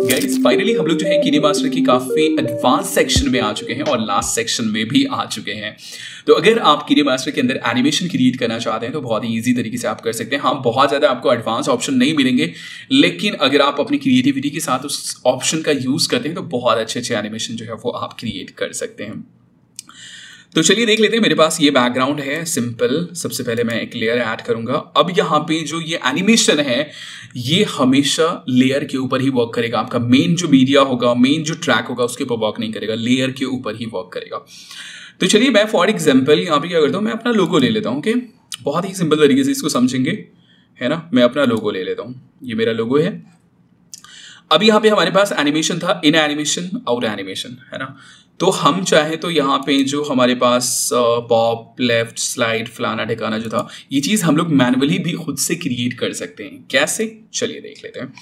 Guys finally हम लोग जो है KineMaster की काफी एडवांस सेक्शन में आ चुके हैं और लास्ट सेक्शन में भी आ चुके हैं। तो अगर आप KineMaster के अंदर एनिमेशन क्रिएट करना चाहते हैं तो बहुत ही ईजी तरीके से आप कर सकते हैं। हाँ, बहुत ज्यादा आपको एडवांस ऑप्शन नहीं मिलेंगे, लेकिन अगर आप अपनी क्रिएटिविटी के साथ उस ऑप्शन का यूज करते हैं तो बहुत अच्छे अच्छे एनिमेशन जो है वो आप क्रिएट कर सकते हैं। तो चलिए देख लेते हैं। मेरे पास ये बैकग्राउंड है सिंपल। सबसे पहले मैं एक लेयर ऐड करूंगा। अब यहाँ पे जो ये एनिमेशन है ये हमेशा लेयर के ऊपर ही वर्क करेगा। आपका मेन जो मीडिया होगा, मेन जो ट्रैक होगा उसके ऊपर वर्क नहीं करेगा, लेयर के ऊपर ही वर्क करेगा। तो चलिए मैं फॉर एग्जाम्पल यहाँ पे क्या करता हूँ, मैं अपना लोगो ले लेता हूँ। ओके, बहुत ही सिंपल तरीके से इसको समझेंगे, है ना। मैं अपना लोगो ले लेता हूँ, ये मेरा लोगो है। अब यहाँ पे हमारे पास एनिमेशन था, इन एनिमेशन, आउट एनिमेशन, है ना। तो हम चाहे तो यहाँ पे जो हमारे पास पॉप, लेफ्ट, स्लाइड, फलाना ठिकाना जो था, ये चीज़ हम लोग मैनुअली भी खुद से क्रिएट कर सकते हैं। कैसे, चलिए देख लेते हैं।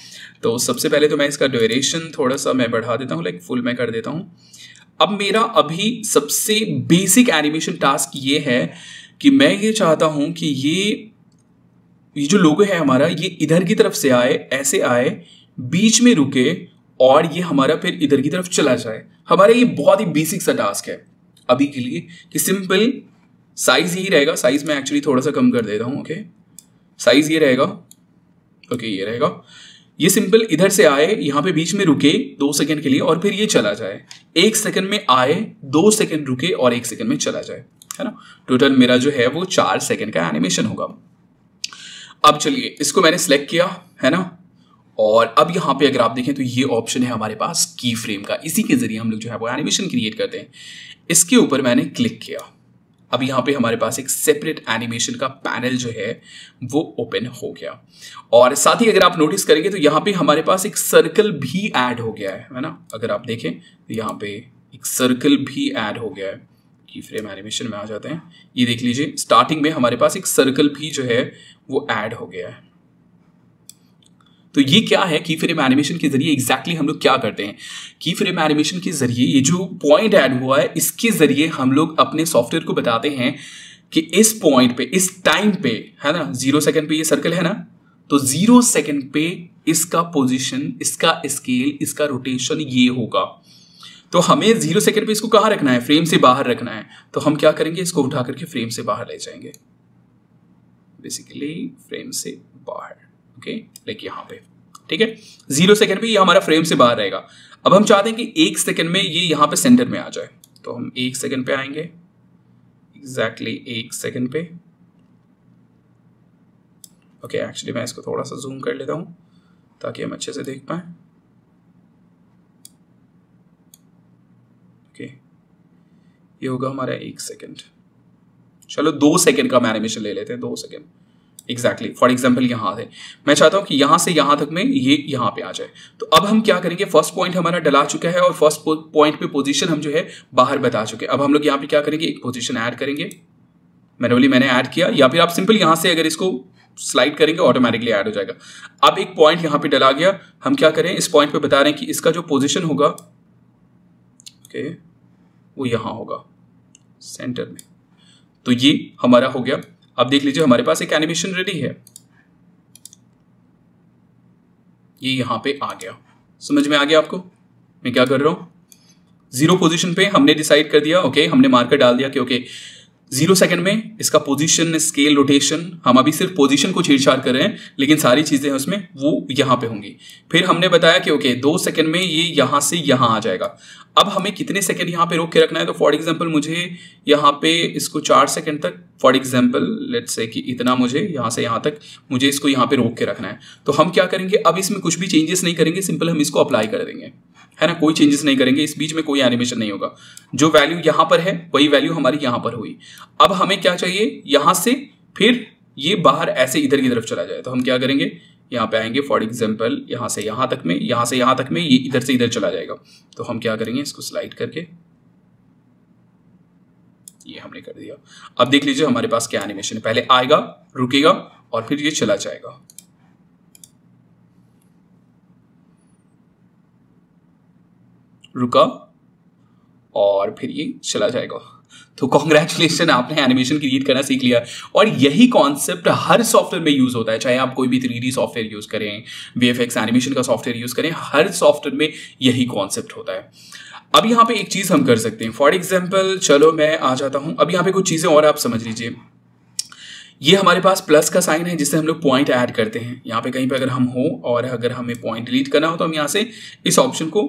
तो सबसे पहले तो मैं इसका ड्यूरेशन थोड़ा सा मैं बढ़ा देता हूँ, लाइक फुल मैं कर देता हूँ। अब मेरा अभी सबसे बेसिक एनिमेशन टास्क ये है कि मैं ये चाहता हूँ कि ये जो लोगो है हमारा, ये इधर की तरफ से आए, ऐसे आए, बीच में रुके और ये हमारा फिर इधर की तरफ चला जाए। हमारा ये बहुत ही बेसिक सा टास्क है अभी के लिए कि सिंपल साइज यही रहेगा। साइज में एक्चुअली थोड़ा सा कम कर देता हूं। ओके, साइज ये रहेगा। ओके, ये रहेगा। ये सिंपल इधर से आए, यहां पे बीच में रुके 2 सेकंड के लिए और फिर ये चला जाए। 1 सेकंड में आए, 2 सेकंड रुके और 1 सेकंड में चला जाए, है ना। टोटल मेरा जो है वो 4 सेकंड का एनिमेशन होगा। अब चलिए इसको मैंने सिलेक्ट किया, है ना। और अब यहाँ पे अगर आप देखें तो ये ऑप्शन है हमारे पास की फ्रेम का। इसी के जरिए हम लोग जो है वो एनिमेशन क्रिएट करते हैं। इसके ऊपर मैंने क्लिक किया। अब यहाँ पे हमारे पास एक सेपरेट एनिमेशन का पैनल जो है वो ओपन हो गया। और साथ ही अगर आप नोटिस करेंगे तो यहाँ पे हमारे पास एक सर्कल भी ऐड हो गया है ना। अगर आप देखें तो यहाँ पे एक सर्कल भी ऐड हो गया है। की फ्रेम एनिमेशन में आ जाते हैं, ये देख लीजिए स्टार्टिंग में हमारे पास एक सर्कल भी जो है वो ऐड हो गया है। तो ये क्या है, की फ्रेम एनिमेशन के जरिए एग्जैक्टली हम लोग क्या करते हैं। की फ्रेम एनिमेशन के जरिए ये जो पॉइंट ऐड हुआ है इसके जरिए हम लोग अपने सॉफ्टवेयर को बताते हैं कि इस पॉइंट पे, इस टाइम पे, है ना, 0 सेकंड पे ये सर्कल है ना, तो 0 सेकंड पे इसका पोजीशन, इसका स्केल, इसका रोटेशन ये होगा। तो हमें 0 सेकंड पे इसको कहाँ रखना है, फ्रेम से बाहर रखना है। तो हम क्या करेंगे, इसको उठा करके फ्रेम से बाहर ले जाएंगे, बेसिकली फ्रेम से बाहर। ओके, लाइक यहाँ पे, ठीक है। 0 सेकंड पे ये हमारा फ्रेम से बाहर रहेगा। अब हम चाहते हैं कि 1 सेकंड में ये यहाँ पे सेंटर में आ जाए, तो हम 1 सेकंड पे आएंगे, एग्जैक्टली 1 सेकंड पे। ओके, एक्चुअली मैं इसको थोड़ा सा जूम कर लेता हूँ ताकि हम अच्छे से देख पाए। ओके, ये होगा हमारा 1 सेकंड। चलो 2 सेकंड का हम एनिमेशन ले लेते हैं, 2 सेकंड एग्जैक्टली। फॉर एग्जाम्पल यहाँ से मैं चाहता हूं कि यहां से यहां तक में ये यहां पे आ जाए। तो अब हम क्या करेंगे, फर्स्ट पॉइंट हमारा डला चुका है और फर्स्ट पॉइंट पे पोजीशन हम जो है बाहर बता चुके हैं। अब हम लोग यहाँ पे क्या करेंगे, एक पोजीशन ऐड करेंगे। मैनुअली मैंने ऐड किया, या फिर आप सिंपल यहां से अगर इसको स्लाइड करेंगे ऑटोमेटिकली ऐड हो जाएगा। अब एक पॉइंट यहाँ पे डला गया, हम क्या करें, इस पॉइंट पे बता रहे हैं कि इसका जो पोजिशन होगा, ओके, वो यहां होगा सेंटर में। तो ये हमारा हो गया। अब देख लीजिए हमारे पास एक एनिमेशन रेडी है, ये यहां पे आ गया। समझ में आ गया आपको मैं क्या कर रहा हूं। 0 पोजीशन पे हमने डिसाइड कर दिया, ओके, हमने मार्कर डाल दिया कि ओके 0 सेकंड में इसका पोजीशन, स्केल, रोटेशन, हम अभी सिर्फ पोजीशन को छेड़छाड़ कर रहे हैं, लेकिन सारी चीजें हैं उसमें वो यहां पे होंगी। फिर हमने बताया कि ओके 2 सेकंड में ये यहां से यहां आ जाएगा। अब हमें कितने सेकंड यहां पे रोक के रखना है, तो फॉर एग्जांपल मुझे यहां पे इसको 4 सेकंड तक, फॉर एग्जांपल लेट्स से कि इतना मुझे यहां से यहां तक मुझे इसको यहां पे रोक के रखना है। तो हम क्या करेंगे, अब इसमें कुछ भी चेंजेस नहीं करेंगे, सिंपल हम इसको अप्लाई कर देंगे, है ना। कोई चेंजेस नहीं करेंगे, इस बीच में कोई एनिमेशन नहीं होगा। जो वैल्यू यहां पर है वही वैल्यू हमारी यहां पर हुई। अब हमें क्या चाहिए, यहां से फिर ये बाहर ऐसे इधर की तरफ चला जाए। तो हम क्या करेंगे, यहाँ पे आएंगे, फॉर एग्जाम्पल यहाँ से यहाँ तक में, यहाँ से यहाँ तक में ये इधर से इधर चला जाएगा। तो हम क्या करेंगे, इसको स्लाइड करके ये हमने कर दिया। अब देख लीजिए हमारे पास क्या एनिमेशन है, पहले आएगा, रुकेगा और फिर ये चला जाएगा। रुका और फिर ये चला जाएगा। तो कॉन्ग्रेचुलेशन, आपने एनिमेशन क्रिएट करना सीख लिया। और यही कॉन्सेप्ट हर सॉफ्टवेयर में यूज होता है, चाहे आप कोई भी 3D सॉफ्टवेयर यूज करें, VFX एनिमेशन का सॉफ्टवेयर यूज करें, हर सॉफ्टवेयर में यही कॉन्सेप्ट होता है। अब यहाँ पे एक चीज हम कर सकते हैं, फॉर एग्जाम्पल चलो मैं आ जाता हूं, अब यहाँ पे कुछ चीजें और आप समझ लीजिए। ये हमारे पास प्लस का साइन है जिससे हम लोग पॉइंट ऐड करते हैं। यहाँ पे कहीं पे अगर हम हो और अगर हमें पॉइंट डिलीट करना हो तो हम यहाँ से इस ऑप्शन को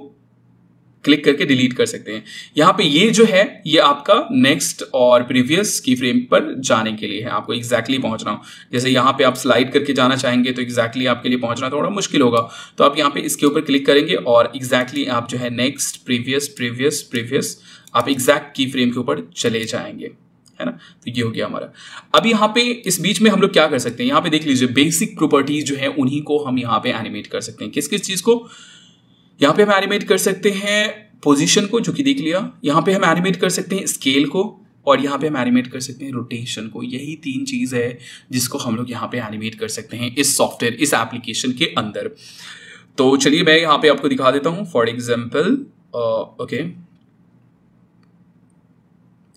क्लिक करके डिलीट कर सकते हैं। यहाँ पे ये जो है ये आपका नेक्स्ट और प्रीवियस की फ्रेम पर जाने के लिए है, आपको एग्जैक्टली पहुंचना हो। जैसे यहाँ पे आप स्लाइड करके जाना चाहेंगे तो एग्जैक्टली आपके लिए पहुंचना थोड़ा मुश्किल होगा, तो आप यहाँ पे इसके ऊपर क्लिक करेंगे और एग्जैक्टली आप जो है नेक्स्ट, प्रीवियस, प्रीवियस, प्रीवियस, आप एग्जैक्ट की फ्रेम के ऊपर चले जाएंगे, है ना। तो ये हो गया हमारा। अब यहाँ पे इस बीच में हम लोग क्या कर सकते हैं, यहाँ पे देख लीजिए बेसिक प्रॉपर्टीज जो है उन्हीं को हम यहाँ पे एनिमेट कर सकते हैं। किस किस चीज को यहाँ पे हम एनिमेट कर सकते हैं, पोजीशन को जो कि देख लिया, यहाँ पे हम एनिमेट कर सकते हैं स्केल को, और यहाँ पे हम एनिमेट कर सकते हैं रोटेशन को। यही 3 चीज है जिसको हम लोग यहाँ पे एनिमेट कर सकते हैं इस सॉफ्टवेयर, इस एप्लीकेशन के अंदर। तो चलिए मैं यहाँ पे आपको दिखा देता हूँ। फॉर एग्जाम्पल ओके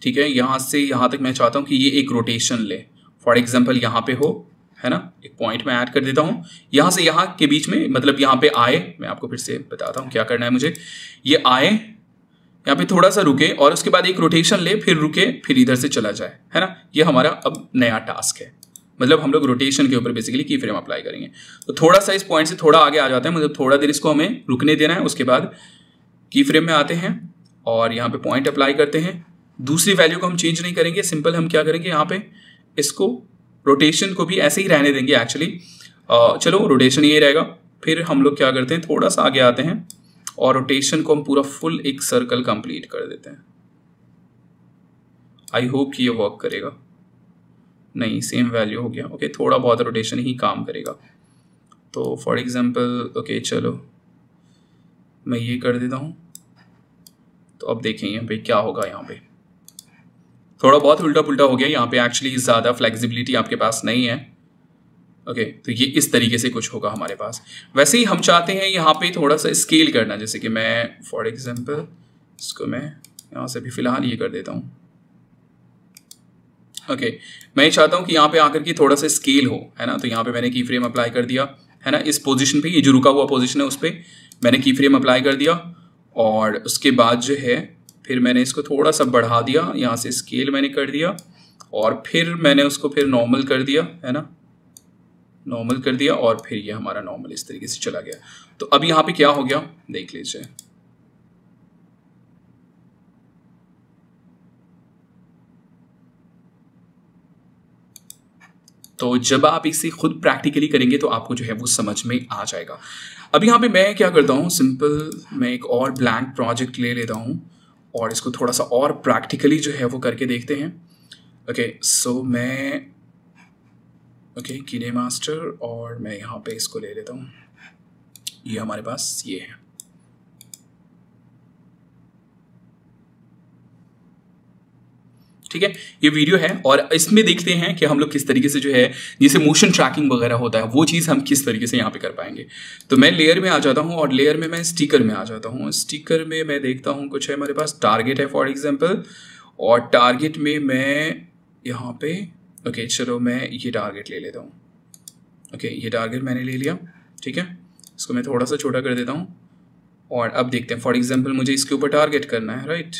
ठीक है, यहां से यहां तक मैं चाहता हूं कि ये एक रोटेशन ले। फॉर एग्जाम्पल यहाँ पे हो, है ना, एक पॉइंट में ऐड कर देता हूं, यहां से यहां के बीच में, मतलब यहाँ पे आए, मैं आपको फिर से बताता हूं क्या करना है मुझे। ये आए, यहाँ पे थोड़ा सा रुके और उसके बाद एक रोटेशन ले, फिर रुके, फिर इधर से चला जाए, है ना। ये हमारा अब नया टास्क है, मतलब हम लोग रोटेशन के ऊपर बेसिकली की फ्रेम अप्लाई करेंगे। तो थोड़ा सा इस पॉइंट से थोड़ा आगे आ जाता है, मतलब थोड़ा देर इसको हमें रुकने देना है। उसके बाद की फ्रेम में आते हैं और यहाँ पे पॉइंट अप्लाई करते हैं। दूसरी वैल्यू को हम चेंज नहीं करेंगे, सिंपल हम क्या करेंगे, यहाँ पे इसको रोटेशन को भी ऐसे ही रहने देंगे एक्चुअली। चलो रोटेशन ये रहेगा। फिर हम लोग क्या करते हैं, थोड़ा सा आगे आते हैं और रोटेशन को हम पूरा फुल एक सर्कल कंप्लीट कर देते हैं। आई होप कि ये वर्क करेगा। नहीं, सेम वैल्यू हो गया। ओके, थोड़ा बहुत रोटेशन ही काम करेगा। तो फॉर एग्जाम्पल ओके चलो मैं ये कर देता हूँ। तो अब देखेंगे भाई क्या होगा, यहाँ पे थोड़ा बहुत उल्टा पुल्टा हो गया। यहाँ पे एक्चुअली ज़्यादा फ्लेक्सिबिलिटी आपके पास नहीं है। ओके, तो ये इस तरीके से कुछ होगा हमारे पास। वैसे ही हम चाहते हैं यहाँ पे थोड़ा सा स्केल करना, जैसे कि मैं फॉर एग्जांपल इसको मैं यहाँ से भी फिलहाल ये कर देता हूँ। ओके, मैं ये चाहता हूँ कि यहाँ पे आकर के थोड़ा सा स्केल हो, है ना। तो यहाँ पे मैंने की फ्रेम अप्लाई कर दिया, है ना। इस पोजिशन पे, ये जो रुका हुआ पोजिशन है उस पर मैंने की फ्रेम अप्लाई कर दिया और उसके बाद जो है फिर मैंने इसको थोड़ा सा बढ़ा दिया, यहाँ से स्केल मैंने कर दिया और फिर मैंने उसको फिर नॉर्मल कर दिया, है ना, नॉर्मल कर दिया और फिर ये हमारा नॉर्मल इस तरीके से चला गया। तो अब यहाँ पे क्या हो गया देख लीजिए। तो जब आप इसे खुद प्रैक्टिकली करेंगे तो आपको जो है वो समझ में आ जाएगा। अब यहाँ पे मैं क्या करता हूँ, सिंपल मैं एक और ब्लैंक प्रोजेक्ट ले लेता हूँ और इसको थोड़ा सा और प्रैक्टिकली जो है वो करके देखते हैं। ओके, सो मैं ओके KineMaster और मैं यहाँ पे इसको ले लेता हूँ। ये हमारे पास ये है। ठीक है, ये वीडियो है और इसमें देखते हैं कि हम लोग किस तरीके से जो है जैसे मोशन ट्रैकिंग वगैरह होता है वो चीज़ हम किस तरीके से यहाँ पे कर पाएंगे। तो मैं लेयर में आ जाता हूँ और लेयर में मैं स्टिकर में आ जाता हूँ। स्टिकर में मैं देखता हूँ कुछ है हमारे पास टारगेट है फॉर एग्जांपल, और टारगेट में मैं यहाँ पे ओके चलो मैं ये टारगेट ले लेता हूँ। ओके, ये टारगेट मैंने ले लिया। ठीक है, इसको मैं थोड़ा सा छोटा कर देता हूँ और अब देखते हैं। फॉर एग्जाम्पल मुझे इसके ऊपर टारगेट करना है, राइट,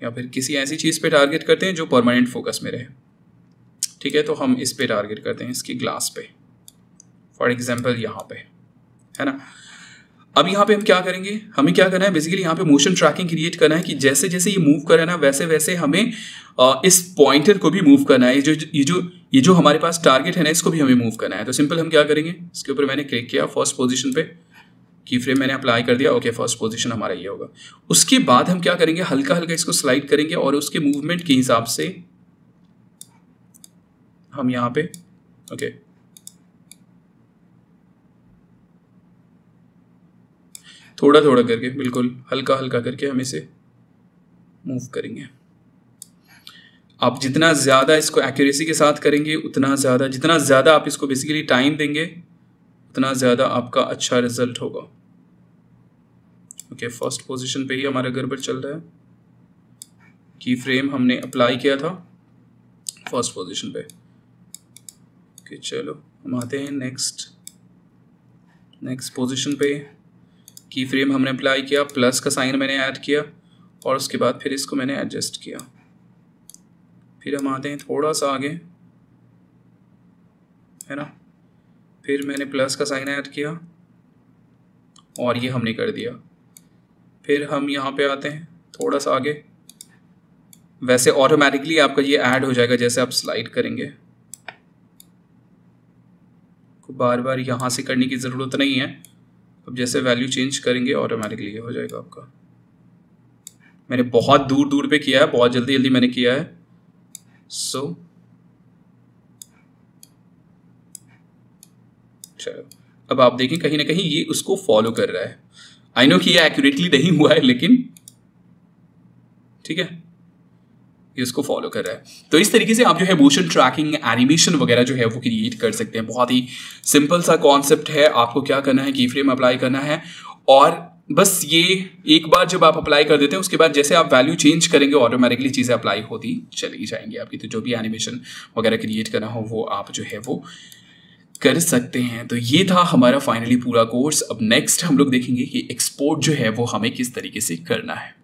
या फिर किसी ऐसी चीज़ पे टारगेट करते हैं जो परमानेंट फोकस में रहे। ठीक है, तो हम इस पे टारगेट करते हैं, इसकी ग्लास पे फॉर एग्जांपल यहाँ पे, है ना। अब यहाँ पे हम क्या करेंगे, हमें क्या करना है बेसिकली यहाँ पे मोशन ट्रैकिंग क्रिएट करना है कि जैसे जैसे ये मूव कर रहा है ना वैसे वैसे हमें इस पॉइंटर को भी मूव करना है। ये जो हमारे पास टारगेट है ना इसको भी हमें मूव करना है। तो सिंपल हम क्या करेंगे, इसके ऊपर मैंने क्लिक किया, फर्स्ट पोजिशन पे की फ्रेम मैंने अप्लाई कर दिया। ओके, फर्स्ट पोजीशन हमारा ये होगा। उसके बाद हम क्या करेंगे, हल्का हल्का इसको स्लाइड करेंगे और उसके मूवमेंट के हिसाब से हम यहाँ पे ओके थोड़ा थोड़ा करके बिल्कुल हल्का हल्का करके हम इसे मूव करेंगे। आप जितना ज़्यादा इसको एक्यूरेसी के साथ करेंगे उतना ज़्यादा, जितना ज़्यादा आप इसको बेसिकली टाइम देंगे उतना ज़्यादा आपका अच्छा रिजल्ट होगा। ओके, फर्स्ट पोजीशन पे ही हमारा गड़बड़ चल रहा है। की फ्रेम हमने अप्लाई किया था फर्स्ट पोजीशन पे। ओके चलो हम आते हैं नेक्स्ट पोजीशन पे। की फ्रेम हमने अप्लाई किया, प्लस का साइन मैंने ऐड किया और उसके बाद फिर इसको मैंने एडजस्ट किया। फिर हम आते हैं थोड़ा सा आगे, है ना, फिर मैंने प्लस का साइन ऐड किया और ये हमने कर दिया। फिर हम यहाँ पे आते हैं थोड़ा सा आगे, वैसे ऑटोमेटिकली आपका ये ऐड हो जाएगा जैसे आप स्लाइड करेंगे, बार बार यहाँ से करने की ज़रूरत नहीं है। अब जैसे वैल्यू चेंज करेंगे ऑटोमेटिकली ये हो जाएगा आपका। मैंने बहुत दूर दूर पे किया है, बहुत जल्दी जल्दी मैंने किया है। सो चलो अब आप देखें कहीं ना कहीं ये उसको फॉलो कर रहा है। आई नो कि ये एक्यूरेटली नहीं हुआ है लेकिन ठीक है, ये उसको फॉलो कर रहा है। तो इस तरीके से आप जो है मोशन ट्रैकिंग एनिमेशन वगैरह जो है वो क्रिएट कर सकते हैं। बहुत ही सिंपल सा कॉन्सेप्ट है। आपको क्या करना है, की फ्रेम अप्लाई करना है और बस ये एक बार जब आप अप्लाई कर देते हैं उसके बाद जैसे आप वैल्यू चेंज करेंगे ऑटोमेटिकली चीज़ें अप्लाई होती चली जाएंगी आपकी। तो जो भी एनिमेशन वगैरह क्रिएट करना हो वो आप जो है वो कर सकते हैं। तो ये था हमारा फाइनली पूरा कोर्स। अब नेक्स्ट हम लोग देखेंगे कि एक्सपोर्ट जो है वो हमें किस तरीके से करना है।